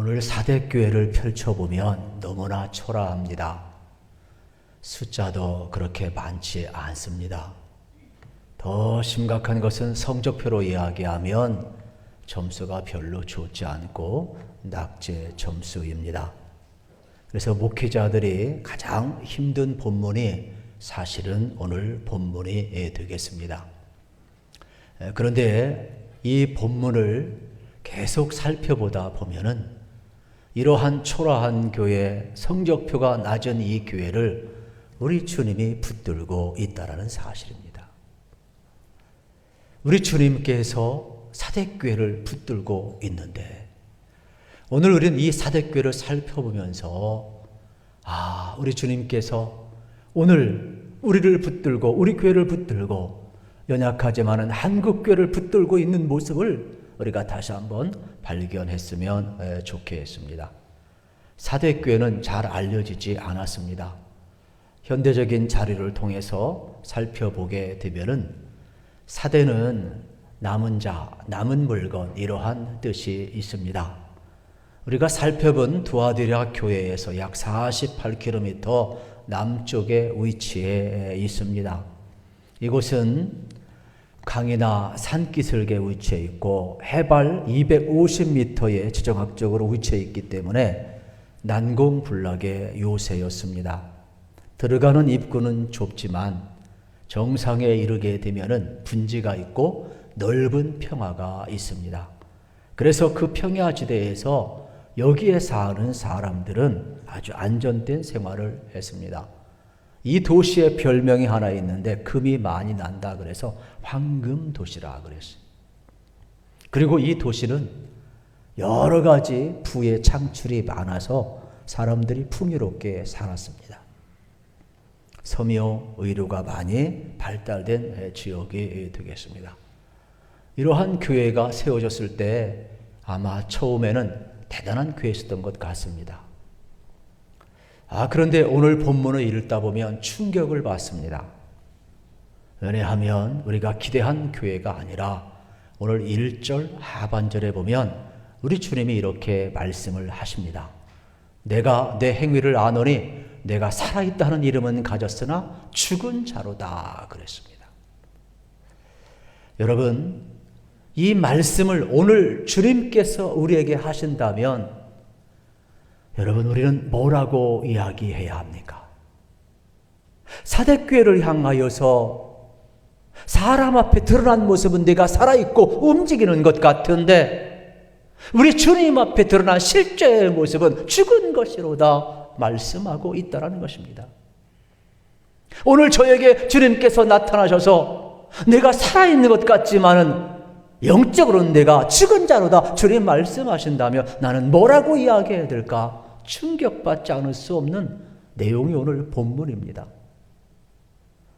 오늘 사대교회를 펼쳐보면 너무나 초라합니다. 숫자도 그렇게 많지 않습니다. 더 심각한 것은 성적표로 이야기하면 점수가 별로 좋지 않고 낙제 점수입니다. 그래서 목회자들이 가장 힘든 본문이 사실은 오늘 본문이 되겠습니다. 그런데 이 본문을 계속 살펴보다 보면은 이러한 초라한 교회, 성적표가 낮은 이 교회를 우리 주님이 붙들고 있다는 사실입니다. 우리 주님께서 사대교회를 붙들고 있는데 오늘 우리는 이 사대교회를 살펴보면서 우리 주님께서 오늘 우리를 붙들고 우리 교회를 붙들고 연약하지만은 한국교회를 붙들고 있는 모습을 우리가 다시 한번 발견했으면 좋겠습니다. 사대교회는 잘 알려지지 않았습니다. 현대적인 자료를 통해서 살펴보게 되면은 사대는 남은 자, 남은 물건 이러한 뜻이 있습니다. 우리가 살펴본 두아디라 교회에서 약 48km 남쪽에 위치해 있습니다. 이곳은 강이나 산기슭에 위치해 있고 해발 250m에 지정학적으로 위치해 있기 때문에 난공불락의 요새였습니다. 들어가는 입구는 좁지만 정상에 이르게 되면은 분지가 있고 넓은 평야가 있습니다. 그래서 그 평야지대에서 여기에 사는 사람들은 아주 안전된 생활을 했습니다. 이 도시의 별명이 하나 있는데 금이 많이 난다 그래서 황금도시라 그랬어요. 그리고 이 도시는 여러 가지 부의 창출이 많아서 사람들이 풍요롭게 살았습니다. 섬유, 의료가 많이 발달된 지역이 되겠습니다. 이러한 교회가 세워졌을 때 아마 처음에는 대단한 교회였던 것 같습니다. 그런데 오늘 본문을 읽다 보면 충격을 받습니다. 왜냐하면 우리가 기대한 교회가 아니라 오늘 1절 하반절에 보면 우리 주님이 이렇게 말씀을 하십니다. 내가 내 행위를 아노니 내가 살아있다는 이름은 가졌으나 죽은 자로다 그랬습니다. 여러분, 이 말씀을 오늘 주님께서 우리에게 하신다면 여러분, 우리는 뭐라고 이야기해야 합니까? 사대교회를 향하여서 사람 앞에 드러난 모습은 내가 살아있고 움직이는 것 같은데 우리 주님 앞에 드러난 실제의 모습은 죽은 것이로다 말씀하고 있다는 것입니다. 오늘 저에게 주님께서 나타나셔서 내가 살아있는 것 같지만은 영적으로는 내가 죽은 자로다 주님 말씀하신다면 나는 뭐라고 이야기해야 될까? 충격받지 않을 수 없는 내용이 오늘 본문입니다.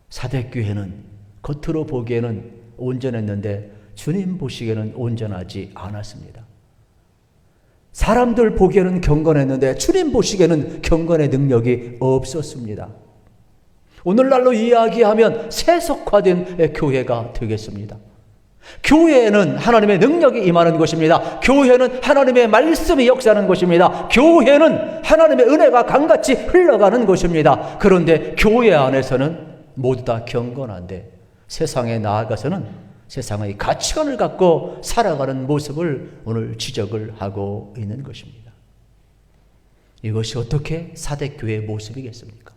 사대교회는 겉으로 보기에는 온전했는데 주님 보시기에는 온전하지 않았습니다. 사람들 보기에는 경건했는데 주님 보시기에는 경건의 능력이 없었습니다. 오늘날로 이야기하면 세속화된 교회가 되겠습니다. 교회는 하나님의 능력이 임하는 것입니다. 교회는 하나님의 말씀이 역사하는 것입니다. 교회는 하나님의 은혜가 강같이 흘러가는 것입니다. 그런데 교회 안에서는 모두 다 경건한데 세상에 나아가서는 세상의 가치관을 갖고 살아가는 모습을 오늘 지적을 하고 있는 것입니다. 이것이 어떻게 사대교회의 모습이겠습니까?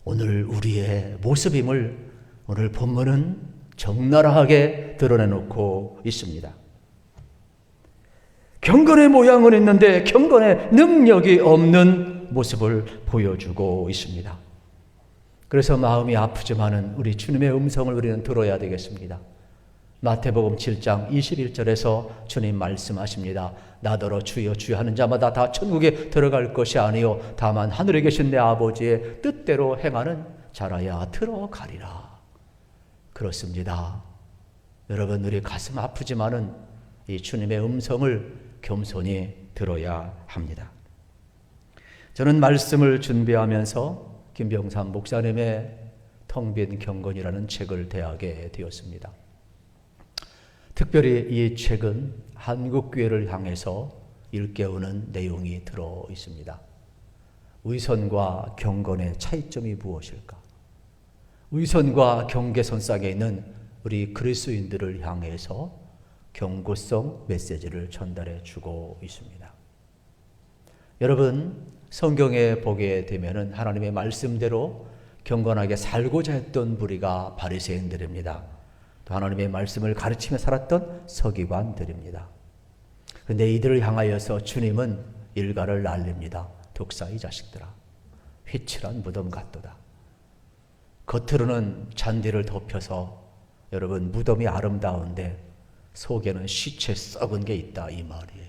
오늘 우리의 모습임을 오늘 본문은 적나라하게 드러내놓고 있습니다. 경건의 모양은 있는데 경건의 능력이 없는 모습을 보여주고 있습니다. 그래서 마음이 아프지만은 우리 주님의 음성을 우리는 들어야 되겠습니다. 마태복음 7장 21절에서 주님 말씀하십니다. 나더러 주여 주여 하는 자마다 다 천국에 들어갈 것이 아니요 다만 하늘에 계신 내 아버지의 뜻대로 행하는 자라야 들어가리라. 그렇습니다. 여러분, 우리 가슴 아프지만은 이 주님의 음성을 겸손히 들어야 합니다. 저는 말씀을 준비하면서 김병삼 목사님의 텅 빈 경건이라는 책을 대하게 되었습니다. 특별히 이 책은 한국교회를 향해서 일깨우는 내용이 들어 있습니다. 위선과 경건의 차이점이 무엇일까? 위선과 경계선상에 있는 우리 그리스도인들을 향해서 경고성 메시지를 전달해 주고 있습니다. 여러분, 성경에 보게 되면은 하나님의 말씀대로 경건하게 살고자 했던 무리가 바리새인들입니다. 또 하나님의 말씀을 가르치며 살았던 서기관들입니다. 그런데 이들을 향하여서 주님은 일가를 날립니다. 독사 이 자식들아, 휘칠한 무덤 같도다. 겉으로는 잔디를 덮여서 여러분 무덤이 아름다운데 속에는 시체 썩은 게 있다, 이 말이에요.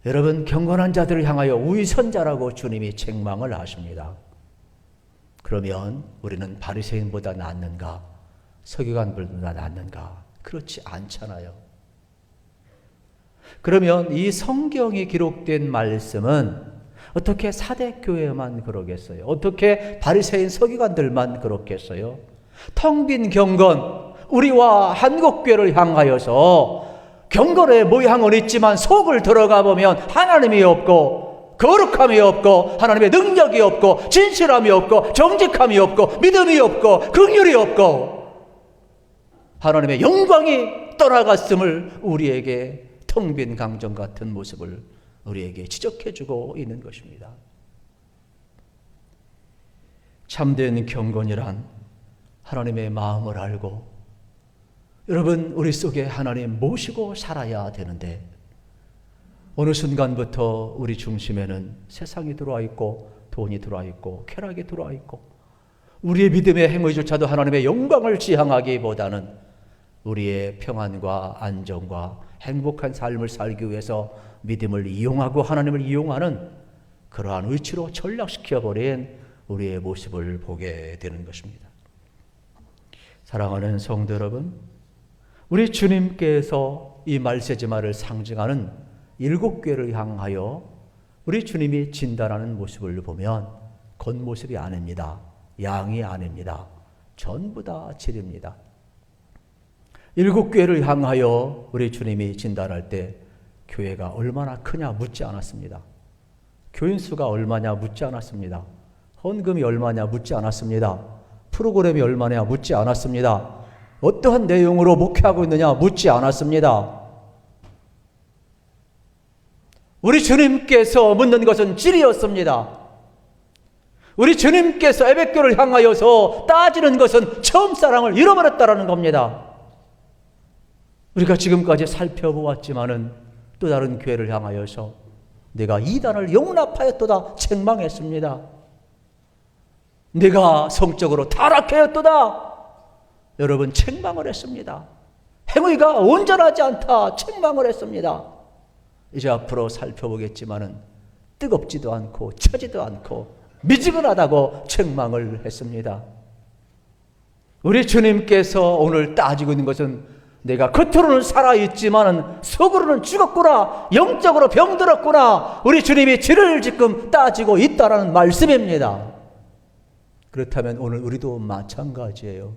여러분, 경건한 자들을 향하여 위선자라고 주님이 책망을 하십니다. 그러면 우리는 바리새인보다 낫는가? 서기관들보다 낫는가? 그렇지 않잖아요. 그러면 이 성경이 기록된 말씀은 어떻게 사대교회만 그러겠어요? 어떻게 바리새인 서기관들만 그렇겠어요? 텅 빈 경건, 우리와 한국교회를 향하여서 경건의 모양은 있지만 속을 들어가 보면 하나님이 없고 거룩함이 없고 하나님의 능력이 없고 진실함이 없고 정직함이 없고 믿음이 없고 긍휼이 없고 하나님의 영광이 떠나갔음을 우리에게 텅 빈 강정 같은 모습을 우리에게 지적해주고 있는 것입니다. 참된 경건이란 하나님의 마음을 알고 여러분 우리 속에 하나님 모시고 살아야 되는데 어느 순간부터 우리 중심에는 세상이 들어와 있고 돈이 들어와 있고 쾌락이 들어와 있고 우리의 믿음의 행위조차도 하나님의 영광을 지향하기보다는 우리의 평안과 안정과 행복한 삶을 살기 위해서 믿음을 이용하고 하나님을 이용하는 그러한 위치로 전락시켜버린 우리의 모습을 보게 되는 것입니다. 사랑하는 성도 여러분, 우리 주님께서 이 말세지마를 상징하는 7교회를 향하여 우리 주님이 진단하는 모습을 보면 겉모습이 아닙니다. 양이 아닙니다. 전부 다 질입니다. 7교회를 향하여 우리 주님이 진단할 때 교회가 얼마나 크냐 묻지 않았습니다. 교인 수가 얼마냐 묻지 않았습니다. 헌금이 얼마냐 묻지 않았습니다. 프로그램이 얼마냐 묻지 않았습니다. 어떠한 내용으로 목회하고 있느냐 묻지 않았습니다. 우리 주님께서 묻는 것은 질이었습니다. 우리 주님께서 에베교를 향하여서 따지는 것은 처음 사랑을 잃어버렸다라는 겁니다. 우리가 지금까지 살펴보았지만은 또 다른 교회를 향하여서 내가 이단을 용납하였도다 책망했습니다. 내가 성적으로 타락하였도다 여러분 책망을 했습니다. 행위가 온전하지 않다 책망을 했습니다. 이제 앞으로 살펴보겠지만은 뜨겁지도 않고 차지도 않고 미지근하다고 책망을 했습니다. 우리 주님께서 오늘 따지고 있는 것은 내가 겉으로는 살아있지만은 속으로는 죽었구나, 영적으로 병들었구나, 우리 주님이 죄를 지금 따지고 있다라는 말씀입니다. 그렇다면 오늘 우리도 마찬가지예요.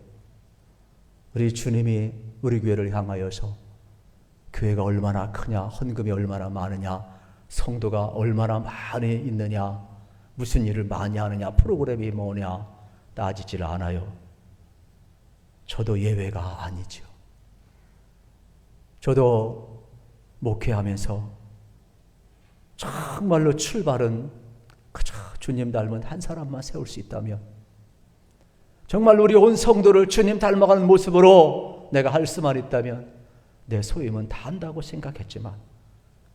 우리 주님이 우리 교회를 향하여서 교회가 얼마나 크냐, 헌금이 얼마나 많으냐, 성도가 얼마나 많이 있느냐, 무슨 일을 많이 하느냐, 프로그램이 뭐냐 따지질 않아요. 저도 예외가 아니죠. 저도 목회하면서 정말로 출발은 그저 주님 닮은 한 사람만 세울 수 있다면 정말 우리 온 성도를 주님 닮아가는 모습으로 내가 할 수만 있다면 내 소임은 다 한다고 생각했지만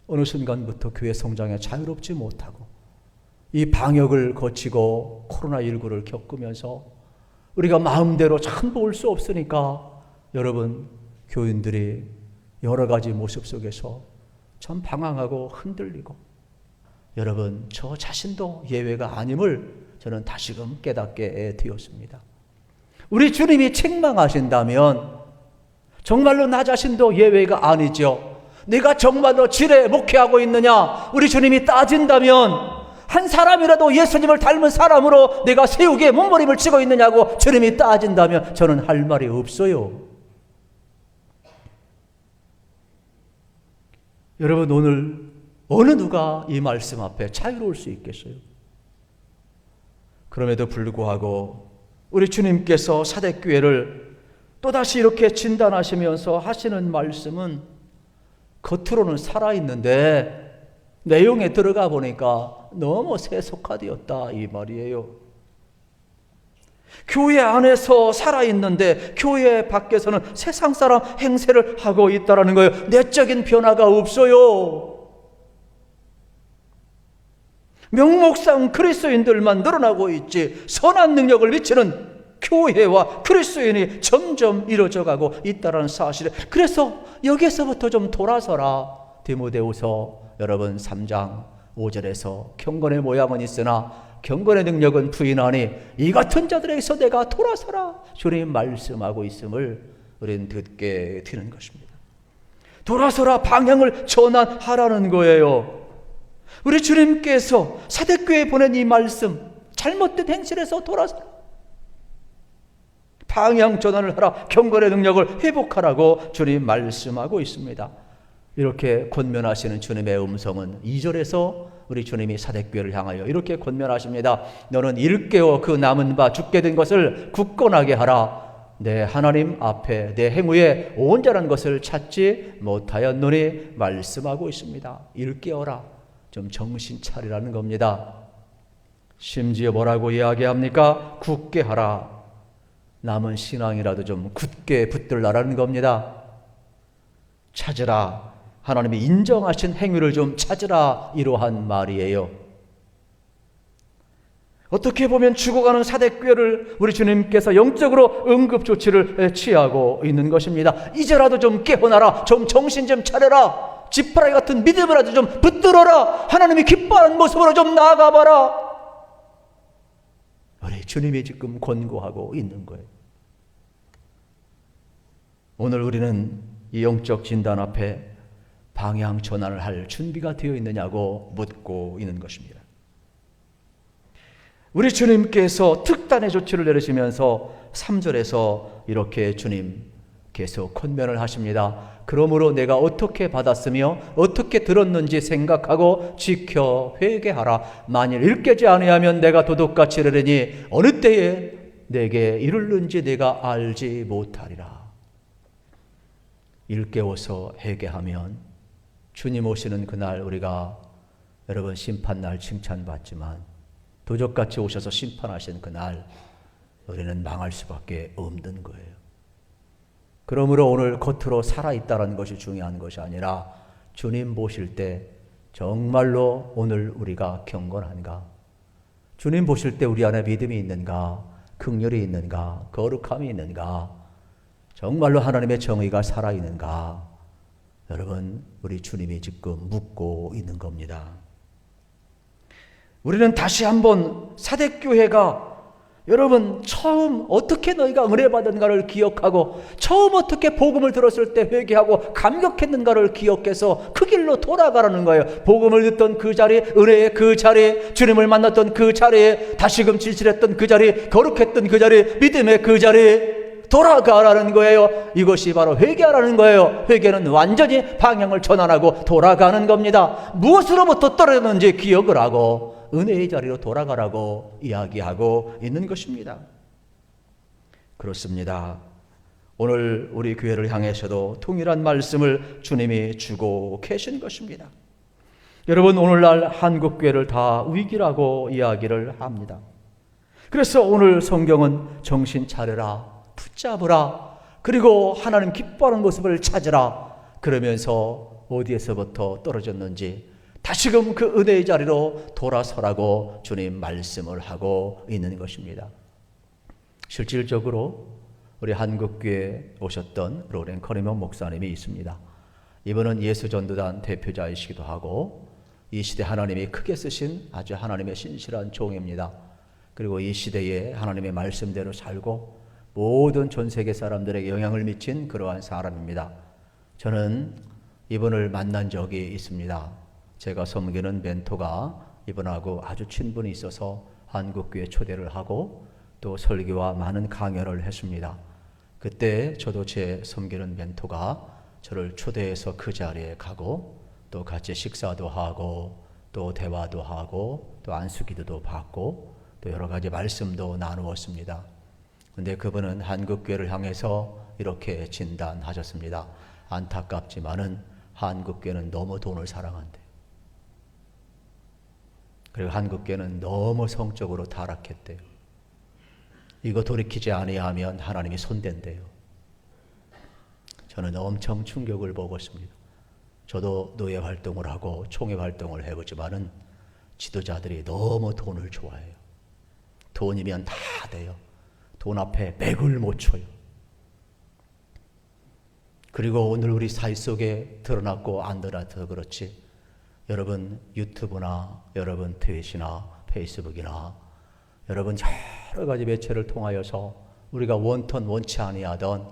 어느 순간부터 교회 성장에 자유롭지 못하고 이 방역을 거치고 코로나19를 겪으면서 우리가 마음대로 참 볼 수 없으니까 여러분 교인들이 여러 가지 모습 속에서 참 방황하고 흔들리고 여러분 저 자신도 예외가 아님을 저는 다시금 깨닫게 되었습니다. 우리 주님이 책망하신다면 정말로 나 자신도 예외가 아니죠. 내가 정말로 지레 목회하고 있느냐 우리 주님이 따진다면 한 사람이라도 예수님을 닮은 사람으로 내가 세우기에 몸부림을 치고 있느냐고 주님이 따진다면 저는 할 말이 없어요. 여러분, 오늘 어느 누가 이 말씀 앞에 자유로울 수 있겠어요? 그럼에도 불구하고 우리 주님께서 사대교회를 또다시 이렇게 진단하시면서 하시는 말씀은 겉으로는 살아있는데 내용에 들어가 보니까 너무 세속화되었다 이 말이에요. 교회 안에서 살아있는데 교회 밖에서는 세상 사람 행세를 하고 있다는 거예요. 내적인 변화가 없어요. 명목상 그리스도인들만 늘어나고 있지 선한 능력을 미치는 교회와 그리스도인이 점점 이루어져 가고 있다는 사실을, 그래서 여기서부터 좀 돌아서라. 디모데후서 여러분 3장 5절에서 경건의 모양은 있으나 경건의 능력은 부인하니 이 같은 자들에게서 내가 돌아서라 주님 말씀하고 있음을 우리는 듣게 되는 것입니다. 돌아서라, 방향을 전환하라는 거예요. 우리 주님께서 사대교회에 보낸 이 말씀, 잘못된 행실에서 돌아서라, 방향 전환을 하라, 경건의 능력을 회복하라고 주님 말씀하고 있습니다. 이렇게 권면하시는 주님의 음성은 2절에서 우리 주님이 사대교회를 향하여 이렇게 권면하십니다. 너는 일깨워 그 남은 바 죽게 된 것을 굳건하게 하라. 내 하나님 앞에 내 행위에 온전한 것을 찾지 못하였노니 말씀하고 있습니다. 일깨어라, 좀 정신 차리라는 겁니다. 심지어 뭐라고 이야기합니까? 굳게 하라. 남은 신앙이라도 좀 굳게 붙들라라는 겁니다. 찾으라, 하나님이 인정하신 행위를 좀 찾으라, 이러한 말이에요. 어떻게 보면 죽어가는 사대교회를 우리 주님께서 영적으로 응급조치를 취하고 있는 것입니다. 이제라도 좀 깨어나라, 좀 정신 좀 차려라, 지푸라기 같은 믿음이라도 좀 붙들어라, 하나님이 기뻐하는 모습으로 좀 나아가봐라. 우리 주님이 지금 권고하고 있는 거예요. 오늘 우리는 이 영적 진단 앞에 방향 전환을 할 준비가 되어 있느냐고 묻고 있는 것입니다. 우리 주님께서 특단의 조치를 내리시면서 3절에서 이렇게 주님께서 권면을 하십니다. 그러므로 내가 어떻게 받았으며 어떻게 들었는지 생각하고 지켜 회개하라. 만일 일깨지 아니하면 내가 도둑같이 이르리니 어느 때에 내게 이르는지 내가 알지 못하리라. 일깨워서 회개하면 주님 오시는 그날 우리가 여러분 심판날 칭찬받지만 도적같이 오셔서 심판하신 그날 우리는 망할 수밖에 없는 거예요. 그러므로 오늘 겉으로 살아있다는 것이 중요한 것이 아니라 주님 보실 때 정말로 오늘 우리가 경건한가? 주님 보실 때 우리 안에 믿음이 있는가? 긍휼이 있는가? 거룩함이 있는가? 정말로 하나님의 정의가 살아있는가? 여러분, 우리 주님이 지금 묻고 있는 겁니다. 우리는 다시 한번 사대교회가 여러분 처음 어떻게 너희가 은혜 받은가를 기억하고 처음 어떻게 복음을 들었을 때 회개하고 감격했는가를 기억해서 그 길로 돌아가라는 거예요. 복음을 듣던 그 자리, 은혜의 그 자리, 주님을 만났던 그 자리에, 다시금 진실했던 그 자리, 거룩했던 그 자리, 믿음의 그 자리 돌아가라는 거예요. 이것이 바로 회개하라는 거예요. 회개는 완전히 방향을 전환하고 돌아가는 겁니다. 무엇으로부터 떨어졌는지 기억을 하고 은혜의 자리로 돌아가라고 이야기하고 있는 것입니다. 그렇습니다. 오늘 우리 교회를 향해서도 동일한 말씀을 주님이 주고 계신 것입니다. 여러분, 오늘날 한국 교회를 다 위기라고 이야기를 합니다. 그래서 오늘 성경은 정신 차려라, 붙잡으라, 그리고 하나님 기뻐하는 모습을 찾으라, 그러면서 어디에서부터 떨어졌는지 다시금 그 은혜의 자리로 돌아서라고 주님 말씀을 하고 있는 것입니다. 실질적으로 우리 한국교회에 오셨던 로렌 커리먼 목사님이 있습니다. 이분은 예수전도단 대표자이시기도 하고 이 시대 하나님이 크게 쓰신 아주 하나님의 신실한 종입니다. 그리고 이 시대에 하나님의 말씀대로 살고 모든 전 세계 사람들에게 영향을 미친 그러한 사람입니다. 저는 이분을 만난 적이 있습니다. 제가 섬기는 멘토가 이분하고 아주 친분이 있어서 한국교회 초대를 하고 또 설교와 많은 강연을 했습니다. 그때 저도 제 섬기는 멘토가 저를 초대해서 그 자리에 가고 또 같이 식사도 하고 또 대화도 하고 또 안수기도도 받고 또 여러 가지 말씀도 나누었습니다. 그런데 그분은 한국교회를 향해서 이렇게 진단하셨습니다. 안타깝지만은 한국교회는 너무 돈을 사랑한대요. 그리고 한국교회는 너무 성적으로 타락했대요. 이거 돌이키지 아니하면 하나님이 손댄대요. 저는 엄청 충격을 먹었습니다. 저도 노예 활동을 하고 총회 활동을 해보지만은 지도자들이 너무 돈을 좋아해요. 돈이면 다 돼요. 돈 앞에 맥을 못 쳐요. 그리고 오늘 우리 사회 속에 드러났고 안 드러나서 그렇지, 여러분 유튜브나 여러분 트윗이나 페이스북이나 여러분 여러 가지 매체를 통하여서 우리가 원턴 원치 아니하던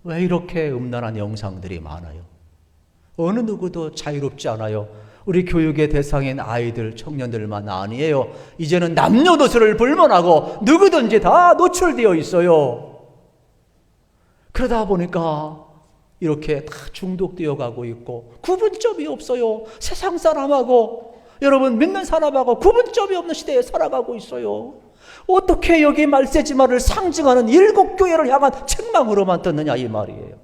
왜 이렇게 음란한 영상들이 많아요? 어느 누구도 자유롭지 않아요. 우리 교육의 대상인 아이들, 청년들만 아니에요. 이제는 남녀노소를 불문하고 누구든지 다 노출되어 있어요. 그러다 보니까 이렇게 다 중독되어 가고 있고 구분점이 없어요. 세상 사람하고 여러분 믿는 사람하고 구분점이 없는 시대에 살아가고 있어요. 어떻게 여기 말세지마를 상징하는 일곱 교회를 향한 책망으로만 듣느냐 이 말이에요.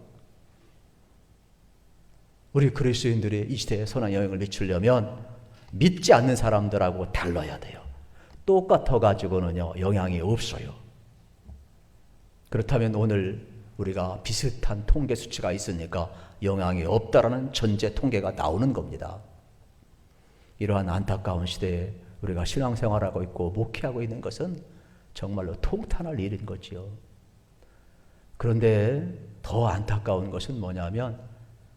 우리 그리스도인들이 이 시대에 선한 영향을 미치려면 믿지 않는 사람들하고 달라야 돼요. 똑같아 가지고는요 영향이 없어요. 그렇다면 오늘 우리가 비슷한 통계 수치가 있으니까 영향이 없다라는 전제 통계가 나오는 겁니다. 이러한 안타까운 시대에 우리가 신앙생활하고 있고 목회하고 있는 것은 정말로 통탄할 일인 거지요. 그런데 더 안타까운 것은 뭐냐면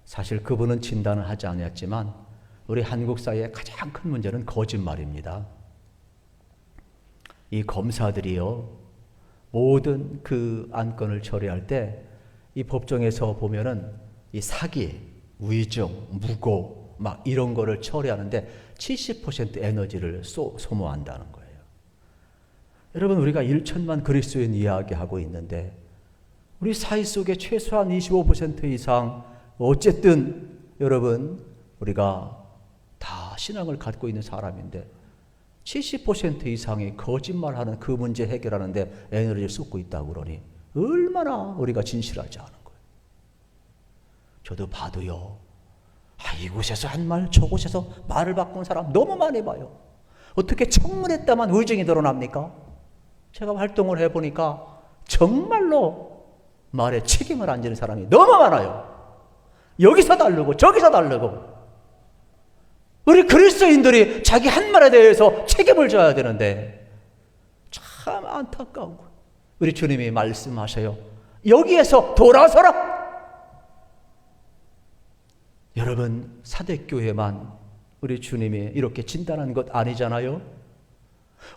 사실 그분은 진단을 하지 않았지만 우리 한국 사회의 가장 큰 문제는 거짓말입니다. 이 검사들이요 모든 그 안건을 처리할 때 이 법정에서 보면은 이 사기, 위증, 무고 막 이런 거를 처리하는데 70% 에너지를 소모한다는 거예요. 여러분 우리가 1천만 그리스도인 이야기하고 있는데 우리 사회 속에 최소한 25% 이상 어쨌든 여러분 우리가 다 신앙을 갖고 있는 사람인데 70% 이상이 거짓말하는 그 문제 해결하는데 에너지를 쏟고 있다고 그러니 얼마나 우리가 진실하지 않은 거예요. 저도 봐도요. 이곳에서 한 말 저곳에서 말을 바꾼 사람 너무 많이 봐요. 어떻게 청문했다만 의증이 드러납니까? 제가 활동을 해보니까 정말로 말에 책임을 안 지는 사람이 너무 많아요. 여기서 다르고 저기서 다르고 우리 그리스도인들이 자기 한 말에 대해서 책임을 져야 되는데 참 안타까운 거예요. 우리 주님이 말씀하셔요. 여기에서 돌아서라. 여러분 사대교회만 우리 주님이 이렇게 진단한 것 아니잖아요.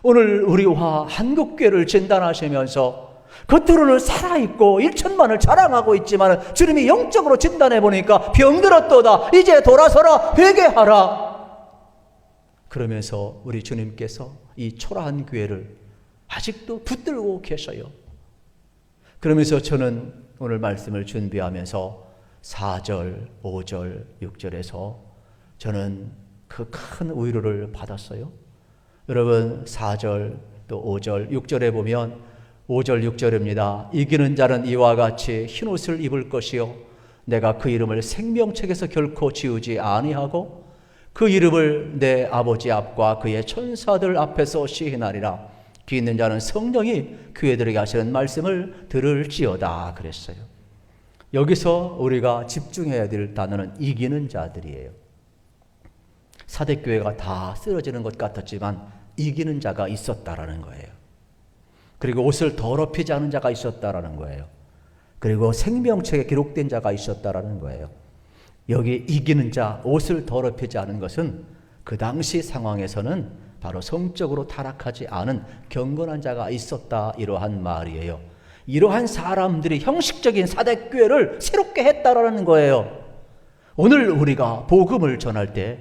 오늘 우리와 한국교회를 진단하시면서 겉으로는 살아있고 1천만을 자랑하고 있지만 주님이 영적으로 진단해 보니까 병들었도다. 이제 돌아서라. 회개하라. 그러면서 우리 주님께서 이 초라한 교회를 아직도 붙들고 계셔요. 그러면서 저는 오늘 말씀을 준비하면서 4절, 5절, 6절에서 저는 그 큰 위로를 받았어요. 여러분 4절 또 5절, 6절에 보면 5절, 6절입니다. 이기는 자는 이와 같이 흰옷을 입을 것이요 내가 그 이름을 생명책에서 결코 지우지 아니하고 그 이름을 내 아버지 앞과 그의 천사들 앞에서 시인하리라. 귀 있는 자는 성령이 교회들에게 하시는 말씀을 들을지어다 그랬어요. 여기서 우리가 집중해야 될 단어는 이기는 자들이에요. 사대교회가 다 쓰러지는 것 같았지만 이기는 자가 있었다라는 거예요. 그리고 옷을 더럽히지 않은 자가 있었다라는 거예요. 그리고 생명책에 기록된 자가 있었다라는 거예요. 여기 이기는 자, 옷을 더럽히지 않은 것은 그 당시 상황에서는 바로 성적으로 타락하지 않은 경건한 자가 있었다 이러한 말이에요. 이러한 사람들이 형식적인 사대교회를 새롭게 했다라는 거예요. 오늘 우리가 복음을 전할 때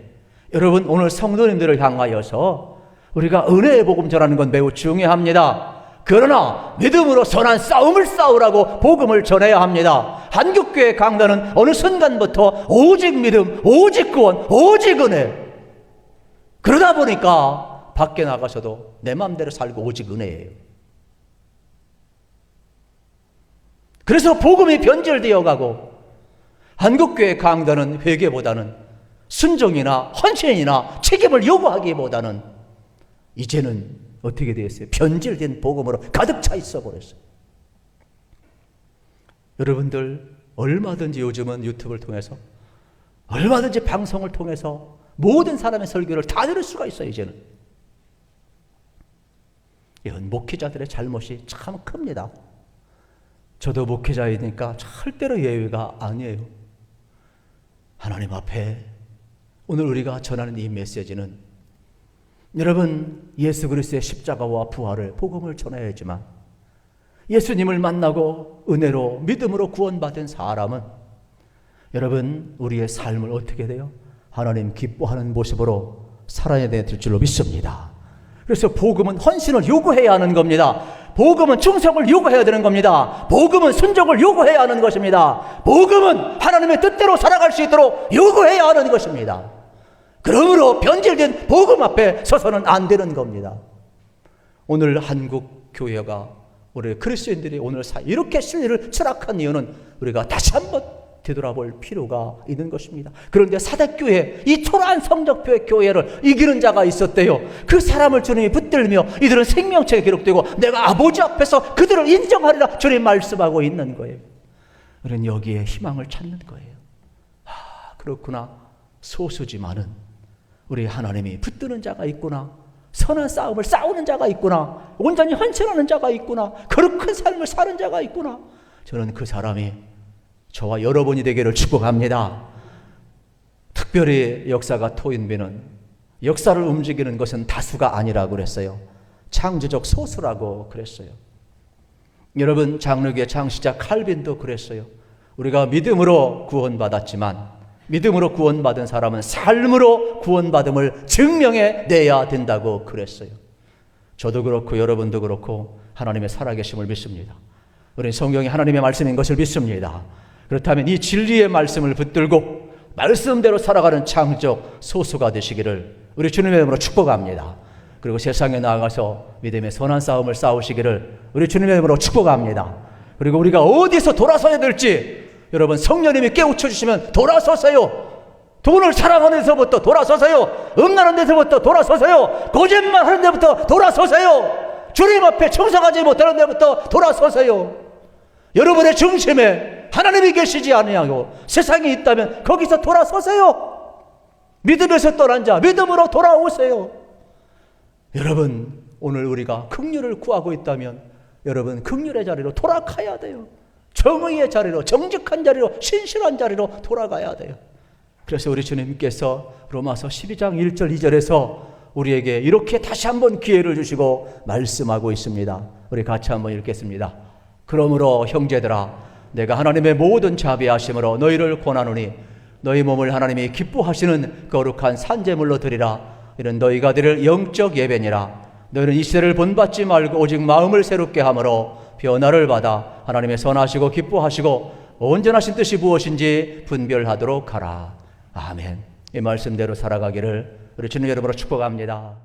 여러분 오늘 성도님들을 향하여서 우리가 은혜의 복음 전하는 건 매우 중요합니다. 그러나 믿음으로 선한 싸움을 싸우라고 복음을 전해야 합니다. 한국교회 강단은 어느 순간부터 오직 믿음, 오직 구원, 오직 은혜. 그러다 보니까 밖에 나가서도 내 마음대로 살고 오직 은혜예요. 그래서 복음이 변질되어 가고 한국교회 강단은 회개보다는 순종이나 헌신이나 책임을 요구하기보다는 이제는 어떻게 되었어요? 변질된 복음으로 가득 차 있어 버렸어요. 여러분들 얼마든지 요즘은 유튜브를 통해서 얼마든지 방송을 통해서 모든 사람의 설교를 다 들을 수가 있어요. 이제는 이런 목회자들의 잘못이 참 큽니다. 저도 목회자이니까 절대로 예외가 아니에요. 하나님 앞에 오늘 우리가 전하는 이 메시지는 여러분 예수 그리스도의 십자가와 부활을 복음을 전해야지만 예수님을 만나고 은혜로 믿음으로 구원받은 사람은 여러분 우리의 삶을 어떻게 돼요? 하나님 기뻐하는 모습으로 살아야 될 줄로 믿습니다. 그래서 복음은 헌신을 요구해야 하는 겁니다. 복음은 충성을 요구해야 되는 겁니다. 복음은 순종을 요구해야 하는 것입니다. 복음은 하나님의 뜻대로 살아갈 수 있도록 요구해야 하는 것입니다. 그러므로 변질된 복음 앞에 서서는 안 되는 겁니다. 오늘 한국 교회가 우리 그리스도인들이 오늘 이렇게 신리를 철학한 이유는 우리가 다시 한번 되돌아볼 필요가 있는 것입니다. 그런데 사대교회, 이 초라한 성적표의 교회를 이기는 자가 있었대요. 그 사람을 주님이 붙들며 이들은 생명책에 기록되고 내가 아버지 앞에서 그들을 인정하리라 주님 말씀하고 있는 거예요. 우리는 여기에 희망을 찾는 거예요. 그렇구나. 소수지만은 우리 하나님이 붙드는 자가 있구나. 선한 싸움을 싸우는 자가 있구나. 온전히 헌신하는 자가 있구나. 거룩한 삶을 사는 자가 있구나. 저는 그 사람이 저와 여러분이 되기를 축복합니다. 특별히 역사가 토인비는 역사를 움직이는 것은 다수가 아니라고 그랬어요. 창조적 소수라고 그랬어요. 여러분 장르기의 창시자 칼빈도 그랬어요. 우리가 믿음으로 구원받았지만 믿음으로 구원받은 사람은 삶으로 구원받음을 증명해 내야 된다고 그랬어요. 저도 그렇고 여러분도 그렇고 하나님의 살아계심을 믿습니다. 우리는 성경이 하나님의 말씀인 것을 믿습니다. 그렇다면 이 진리의 말씀을 붙들고 말씀대로 살아가는 창조적 소수가 되시기를 우리 주님의 이름으로 축복합니다. 그리고 세상에 나아가서 믿음의 선한 싸움을 싸우시기를 우리 주님의 이름으로 축복합니다. 그리고 우리가 어디서 돌아서야 될지 여러분 성령님이 깨우쳐 주시면 돌아서세요. 돈을 사랑하는 데서부터 돌아서세요. 음란한 데서부터 돌아서세요. 거짓말하는 데부터 돌아서세요. 주님 앞에 충성하지 못하는 데부터 돌아서세요. 여러분의 중심에 하나님이 계시지 아니하고 세상이 있다면 거기서 돌아서세요. 믿음에서 떠난 자 믿음으로 돌아오세요. 여러분 오늘 우리가 긍휼을 구하고 있다면 여러분 긍휼의 자리로 돌아가야 돼요. 정의의 자리로, 정직한 자리로, 신실한 자리로 돌아가야 돼요. 그래서 우리 주님께서 로마서 12장 1절 2절에서 우리에게 이렇게 다시 한번 기회를 주시고 말씀하고 있습니다. 우리 같이 한번 읽겠습니다. 그러므로 형제들아 내가 하나님의 모든 자비하심으로 너희를 권하노니 너희 몸을 하나님이 기뻐하시는 거룩한 산제물로 드리라. 이는 너희가 드릴 영적 예배니라. 너희는 이 시대를 본받지 말고 오직 마음을 새롭게 함으로 변화를 받아 하나님의 선하시고 기뻐하시고 온전하신 뜻이 무엇인지 분별하도록 하라. 아멘. 이 말씀대로 살아가기를 우리 주님 여러분으로 축복합니다.